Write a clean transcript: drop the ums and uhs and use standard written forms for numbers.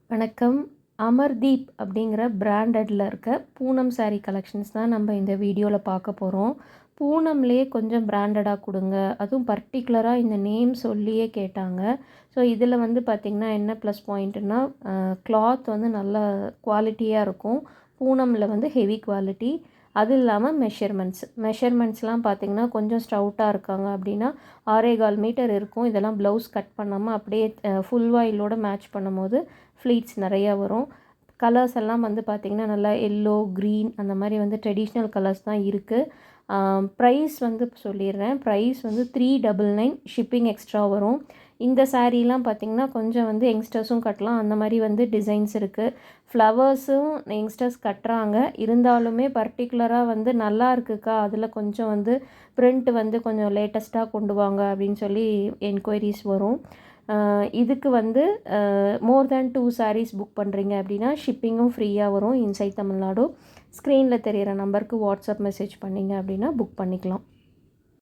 வணக்கம். அமர்தீப் அப்படிங்கிற பிராண்டட்ல இருக்க பூனம் சாரீ கலெக்ஷன்ஸ் தான் நம்ம இந்த வீடியோவில் பார்க்க போகிறோம். பூனம்லேயே கொஞ்சம் பிராண்டடாக கொடுங்க, அதுவும் பர்டிகுலராக இந்த நேம் சொல்லியே கேட்டாங்க. ஸோ இதில் வந்து பார்த்திங்கன்னா என்ன ப்ளஸ் பாயிண்ட்டுன்னா, கிளாத் வந்து நல்ல குவாலிட்டியாக இருக்கும். பூனமில் வந்து ஹெவி குவாலிட்டி. அது இல்லாமல் மெஷர்மெண்ட்ஸ்லாம் பார்த்திங்கன்னா கொஞ்சம் ஸ்டவுட்டாக இருக்காங்க அப்படின்னா 6.25 மீட்டர் இருக்கும். இதெல்லாம் ப்ளவுஸ் கட் பண்ணாமல் அப்படியே ஃபுல் வாயிலோடு மேட்ச் பண்ணும்போது ஃப்ளீட்ஸ் நிறையா வரும். கலர்ஸ் எல்லாம் வந்து பார்த்திங்கன்னா நல்லா எல்லோ, க்ரீன் அந்த மாதிரி வந்து ட்ரெடிஷ்னல் கலர்ஸ் தான் இருக்குது. ப்ரைஸ் வந்து சொல்லிடுறேன். ப்ரைஸ் வந்து 399, ஷிப்பிங் எக்ஸ்ட்ரா வரும். இந்த சாரீலாம் பார்த்திங்கன்னா கொஞ்சம் வந்து யங்ஸ்டர்ஸும் கட்டலாம். அந்த மாதிரி வந்து டிசைன்ஸ் இருக்குது. ஃப்ளவர்ஸும் யங்ஸ்டர்ஸ் கட்டுறாங்க. இருந்தாலுமே பர்டிகுலராக வந்து நல்லா இருக்குக்கா, அதில் கொஞ்சம் வந்து பிரிண்ட் வந்து கொஞ்சம் லேட்டஸ்ட்டாக கொண்டு வாங்க அப்படின்னு சொல்லி என்கொயரிஸ் வரும். இதுக்கு வந்து மோர் தேன் 2 சாரீஸ் புக் பண்ணுறீங்க அப்படின்னா ஷிப்பிங்கும் ஃப்ரீயாக வரும் இன்சைட் தமிழ்நாடு. ஸ்க்ரீனில் தெரிகிற நம்பருக்கு வாட்ஸ்அப் மெசேஜ் பண்ணிங்க அப்படின்னா புக் பண்ணிக்கலாம்.